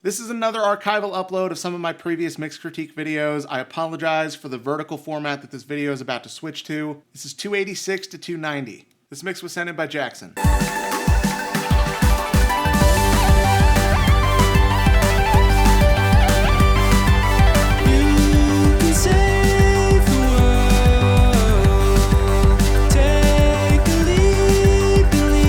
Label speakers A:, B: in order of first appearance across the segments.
A: This is another archival upload of some of my previous mix critique videos. I apologize for the vertical format that this video is about to switch to. This is 286 to 290. This mix was sent in by Jackson.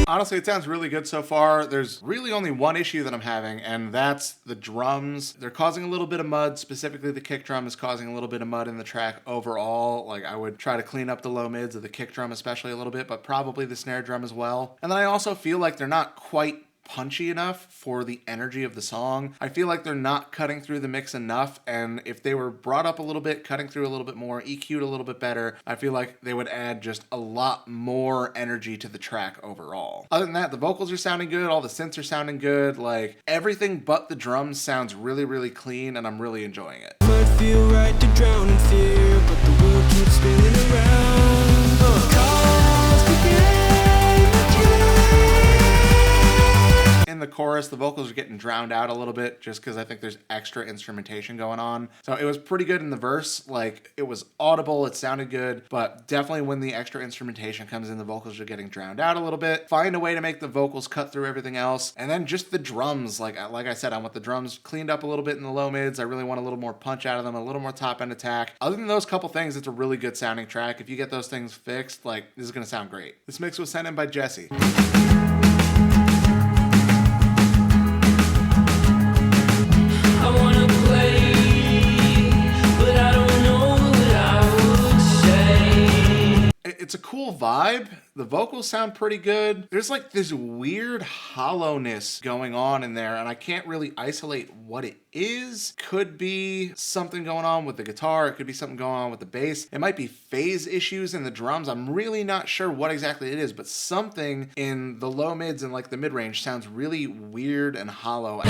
A: Honestly, it sounds really good so far. There's really only one issue that I'm having, and that's the drums. They're causing a little bit of mud. Specifically, the kick drum is causing a little bit of mud in the track overall. Like, I would try to clean up the low mids of the kick drum especially a little bit, but probably the snare drum as well. And then I also feel like they're not quite punchy enough for the energy of the song. I feel like they're not cutting through the mix enough, and if they were brought up a little bit, cutting through a little bit more, EQ'd a little bit better, I feel like they would add just a lot more energy to the track overall. Other than that, the vocals are sounding good, all the synths are sounding good, like everything but the drums sounds really, really clean, and I'm really enjoying it.
B: Might feel right to drown in fear, but the world keeps spinning around.
A: In the chorus, the vocals are getting drowned out a little bit just because I think there's extra instrumentation going on. So it was pretty good in the verse. Like, it was audible, it sounded good, but definitely when the extra instrumentation comes in, the vocals are getting drowned out a little bit. Find a way to make the vocals cut through everything else. And then just the drums, like I said, I want the drums cleaned up a little bit in the low mids. I really want a little more punch out of them, a little more top end attack. Other than those couple things, it's a really good sounding track. If you get those things fixed, like, this is gonna sound great. This mix was sent in by Jesse. It's a cool vibe. The vocals sound pretty good. There's like this weird hollowness going on in there, and I can't really isolate what it is. Could be something going on with the guitar. It could be something going on with the bass. It might be phase issues in the drums. I'm really not sure what exactly it is, but something in the low mids and like the mid range sounds really weird and hollow.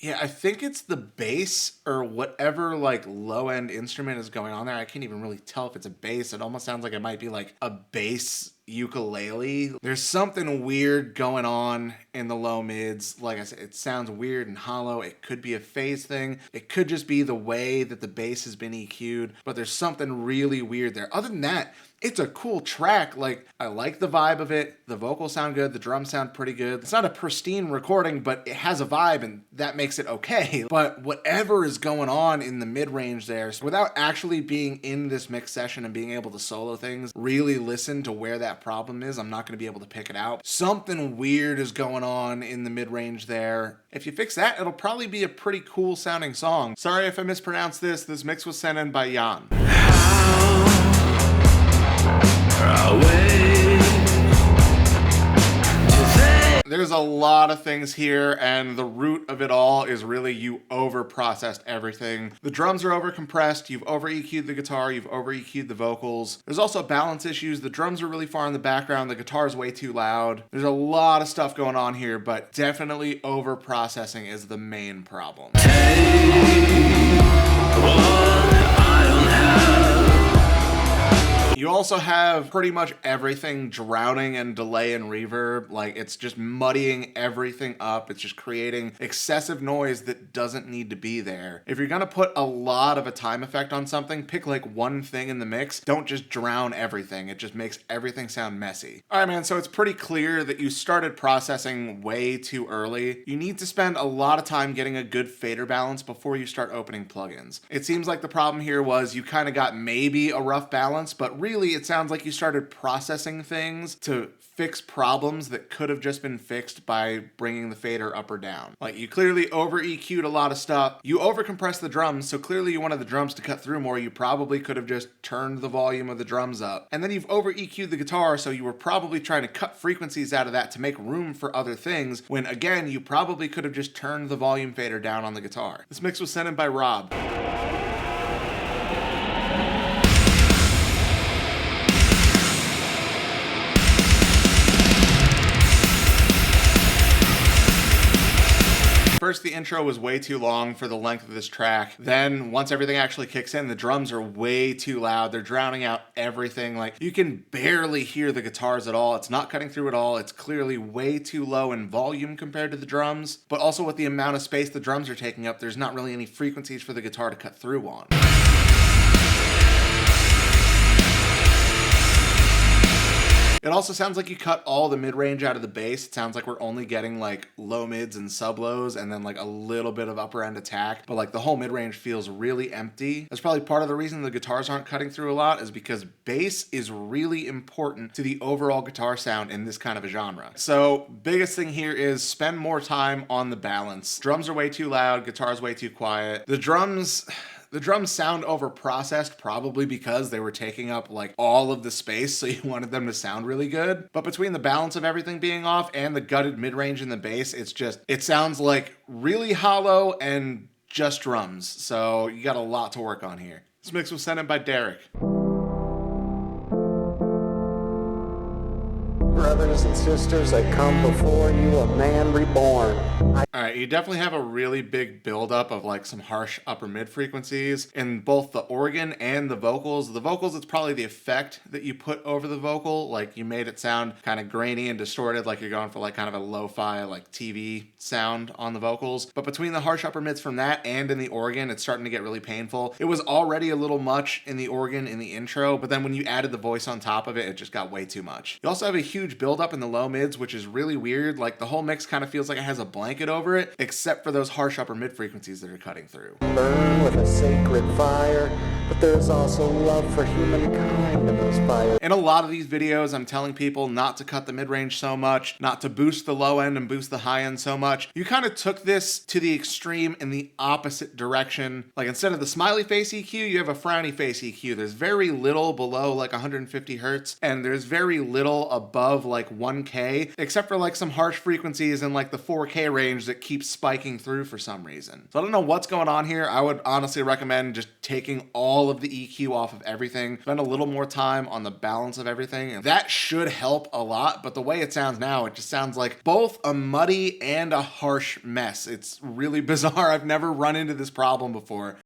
A: Yeah, I think it's the bass or whatever like low end instrument is going on there. I can't even really tell if it's a bass. It almost sounds like it might be like a bass ukulele. There's something weird going on in the low mids. Like I said, it sounds weird and hollow. It could be a phase thing. It could just be the way that the bass has been EQ'd, but there's something really weird there. Other than that, it's a cool track. Like, I like the vibe of it. The vocals sound good. The drums sound pretty good. It's not a pristine recording, but it has a vibe, and that makes it okay. But whatever is going on in the mid-range there, so without actually being in this mix session and being able to solo things, really listen to where that problem is, I'm not going to be able to pick it out. Something weird is going on in the mid-range there. If you fix that, it'll probably be a pretty cool sounding song. Sorry if I mispronounced this. This mix was sent in by Jan. There's a lot of things here, and the root of it all is really you over-processed everything. The drums are over-compressed, you've over-EQ'd the guitar, you've over-EQ'd the vocals. There's also balance issues. The drums are really far in the background, the guitar is way too loud. There's a lot of stuff going on here, but definitely over-processing is the main problem. You also have pretty much everything drowning and delay and reverb. Like, it's just muddying everything up. It's just creating excessive noise that doesn't need to be there. If you're gonna put a lot of a time effect on something, pick like one thing in the mix. Don't just drown everything. It just makes everything sound messy. All right, man, so it's pretty clear that you started processing way too early. You need to spend a lot of time getting a good fader balance before you start opening plugins. It seems like the problem here was you kind of got maybe a rough balance, but really it sounds like you started processing things to fix problems that could have just been fixed by bringing the fader up or down. Like, you clearly over EQ'd a lot of stuff. You over compressed the drums, so clearly you wanted the drums to cut through more. You probably could have just turned the volume of the drums up. And then you've over EQ'd the guitar, so you were probably trying to cut frequencies out of that to make room for other things, when again, you probably could have just turned the volume fader down on the guitar. This mix was sent in by Rob. First first the intro was way too long for the length of this track. Then once everything actually kicks in, the drums are way too loud. They're drowning out everything. Like, you can barely hear the guitars at all. It's not cutting through at all. It's clearly way too low in volume compared to the drums. But also with the amount of space the drums are taking up, there's not really any frequencies for the guitar to cut through on. It also sounds like you cut all the mid-range out of the bass. It sounds like we're only getting like low mids and sub lows and then like a little bit of upper end attack, but like the whole mid-range feels really empty. That's probably part of the reason the guitars aren't cutting through a lot, is because bass is really important to the overall guitar sound in this kind of a genre. So biggest thing here is spend more time on the balance. Drums are way too loud, guitar's way too quiet. The drums sound over-processed, probably because they were taking up like all of the space, so you wanted them to sound really good. But between the balance of everything being off and the gutted mid-range in the bass, it sounds like really hollow and just drums. So you got a lot to work on here. This mix was sent in by Derek.
C: Brothers and sisters, I come before you, a man reborn.
A: Alright, you definitely have a really big buildup of like some harsh upper mid frequencies in both the organ and the vocals. The vocals, it's probably the effect that you put over the vocal. Like, you made it sound kind of grainy and distorted, like you're going for like kind of a lo-fi like TV sound on the vocals. But between the harsh upper mids from that and in the organ, it's starting to get really painful. It was already a little much in the organ in the intro, but then when you added the voice on top of it, it just got way too much. You also have a huge buildup in the low mids, which is really weird. Like, the whole mix kind of feels like it has a blanket over it, except for those harsh upper mid frequencies that are cutting through.
C: Burn with a sacred fire, but there's also love for humankind in those fires.
A: In a lot of these videos, I'm telling people not to cut the mid-range so much, not to boost the low end and boost the high end so much. You kind of took this to the extreme in the opposite direction. Like, instead of the smiley face EQ, you have a frowny face EQ. There's very little below like 150 hertz, and there's very little above like 1K, except for like some harsh frequencies in like the 4K range that keeps spiking through for some reason. So I don't know what's going on here. I would honestly recommend just taking all of the EQ off of everything, spend a little more time on the balance of everything, and that should help a lot. But the way it sounds now, it just sounds like both a muddy and a harsh mess. It's really bizarre. I've never run into this problem before.